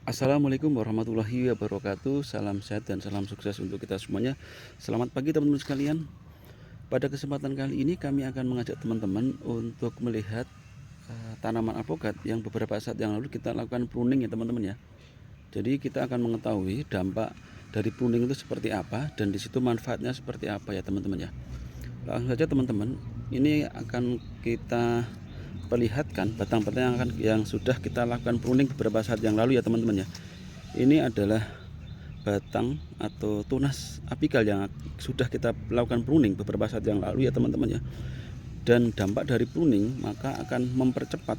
Assalamualaikum warahmatullahi wabarakatuh. Salam sehat dan salam sukses untuk kita semuanya. Selamat pagi teman-teman sekalian. Pada kesempatan kali ini kami akan mengajak teman-teman untuk melihat tanaman alpukat yang beberapa saat yang lalu kita lakukan pruning ya teman-teman ya. Jadi kita akan mengetahui dampak dari pruning itu seperti apa dan disitu manfaatnya seperti apa ya teman-teman ya. Langsung saja teman-teman, ini akan kita perlihatkan batang-batang yang sudah kita lakukan pruning beberapa saat yang lalu ya teman-teman ya. Ini adalah batang atau tunas apikal yang sudah kita lakukan pruning beberapa saat yang lalu ya teman-teman ya. Dan dampak dari pruning maka akan mempercepat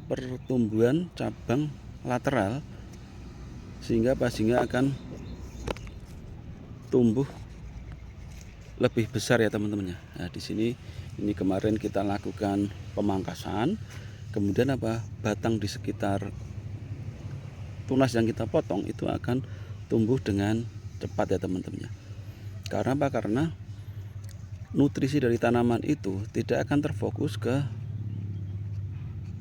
pertumbuhan cabang lateral sehingga akan tumbuh lebih besar ya teman-teman ya. Nah, di sini ini kemarin kita lakukan pemangkasan, kemudian batang di sekitar tunas yang kita potong itu akan tumbuh dengan cepat ya teman-teman ya. Karena apa? Karena nutrisi dari tanaman itu tidak akan terfokus ke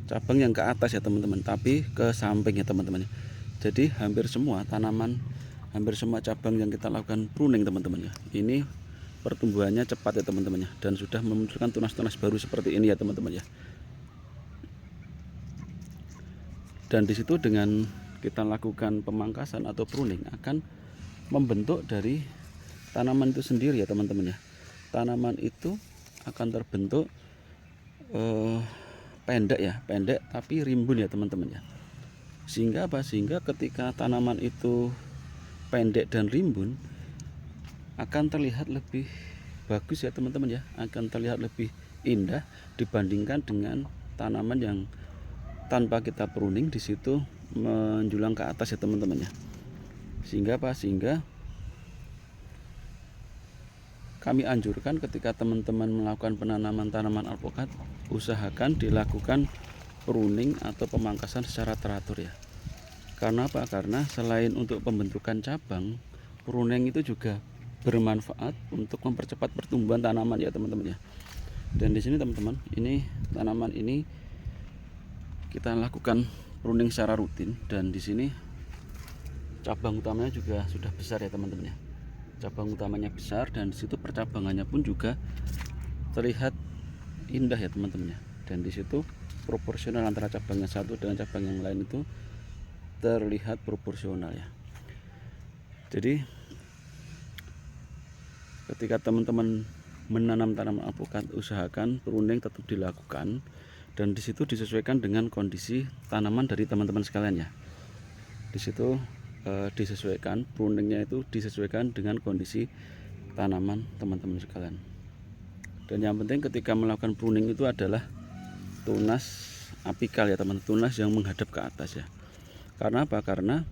cabang yang ke atas ya teman-teman, tapi ke samping ya teman-teman ya. Jadi hampir semua cabang yang kita lakukan pruning teman-teman ya, ini pertumbuhannya cepat ya teman-teman ya, dan sudah memunculkan tunas-tunas baru seperti ini ya teman-teman ya. Dan disitu dengan kita lakukan pemangkasan atau pruning akan membentuk dari tanaman itu sendiri ya teman-teman ya. Tanaman itu akan terbentuk pendek tapi rimbun ya teman-teman ya. Sehingga ketika tanaman itu pendek dan rimbun akan terlihat lebih bagus ya teman-teman ya, akan terlihat lebih indah dibandingkan dengan tanaman yang tanpa kita pruning di situ menjulang ke atas ya teman-teman ya. Sehingga kami anjurkan ketika teman-teman melakukan penanaman tanaman alpukat, usahakan dilakukan pruning atau pemangkasan secara teratur ya. Karena apa? Karena selain untuk pembentukan cabang, pruning itu juga bermanfaat untuk mempercepat pertumbuhan tanaman ya teman-teman ya. Dan di sini teman-teman, ini tanaman ini kita lakukan pruning secara rutin, dan di sini cabang utamanya juga sudah besar ya teman-teman ya. Cabang utamanya besar dan di situ percabangannya pun juga terlihat indah ya teman-teman ya. Dan di situ proporsional antara cabang yang satu dengan cabang yang lain itu terlihat proporsional ya. Jadi ketika teman-teman menanam tanaman alpukat, usahakan pruning tetap dilakukan, dan disitu disesuaikan dengan kondisi tanaman dari teman-teman sekalian ya. Disitu disesuaikan pruningnya, itu disesuaikan dengan kondisi tanaman teman-teman sekalian. Dan yang penting ketika melakukan pruning itu adalah tunas apikal ya teman-teman, tunas yang menghadap ke atas ya. Karena apa? Karena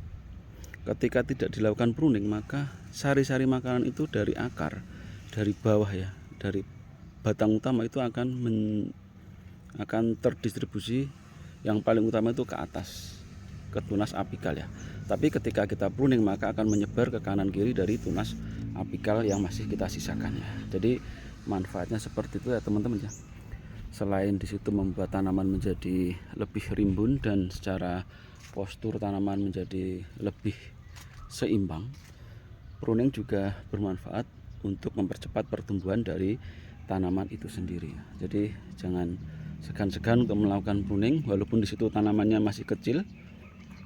ketika tidak dilakukan pruning maka sari-sari makanan itu dari akar, dari bawah ya, dari batang utama itu akan terdistribusi, yang paling utama itu ke atas, ke tunas apikal ya. Tapi ketika kita pruning maka akan menyebar ke kanan kiri dari tunas apikal yang masih kita sisakan ya. Jadi manfaatnya seperti itu ya teman-teman ya. Selain disitu membuat tanaman menjadi lebih rimbun dan secara postur tanaman menjadi lebih seimbang, pruning juga bermanfaat untuk mempercepat pertumbuhan dari tanaman itu sendiri. Jadi jangan segan-segan untuk melakukan pruning, walaupun di situ tanamannya masih kecil,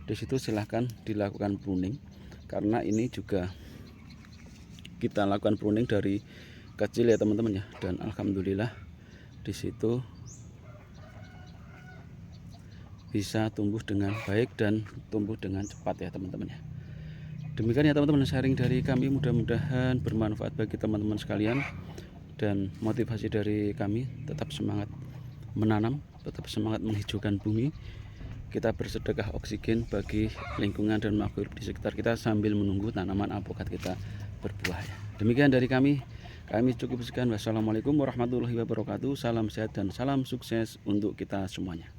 di situ silahkan dilakukan pruning, karena ini juga kita lakukan pruning dari kecil ya teman-teman ya. Dan alhamdulillah di situ bisa tumbuh dengan baik dan tumbuh dengan cepat ya teman-teman ya. Demikian ya teman-teman sharing dari kami, mudah-mudahan bermanfaat bagi teman-teman sekalian, dan motivasi dari kami tetap semangat menanam, tetap semangat menghijaukan bumi. Kita bersedekah oksigen bagi lingkungan dan makhluk di sekitar kita sambil menunggu tanaman alpukat kita berbuah ya. Demikian dari kami cukup sekian. Wassalamualaikum warahmatullahi wabarakatuh. Salam sehat dan salam sukses untuk kita semuanya.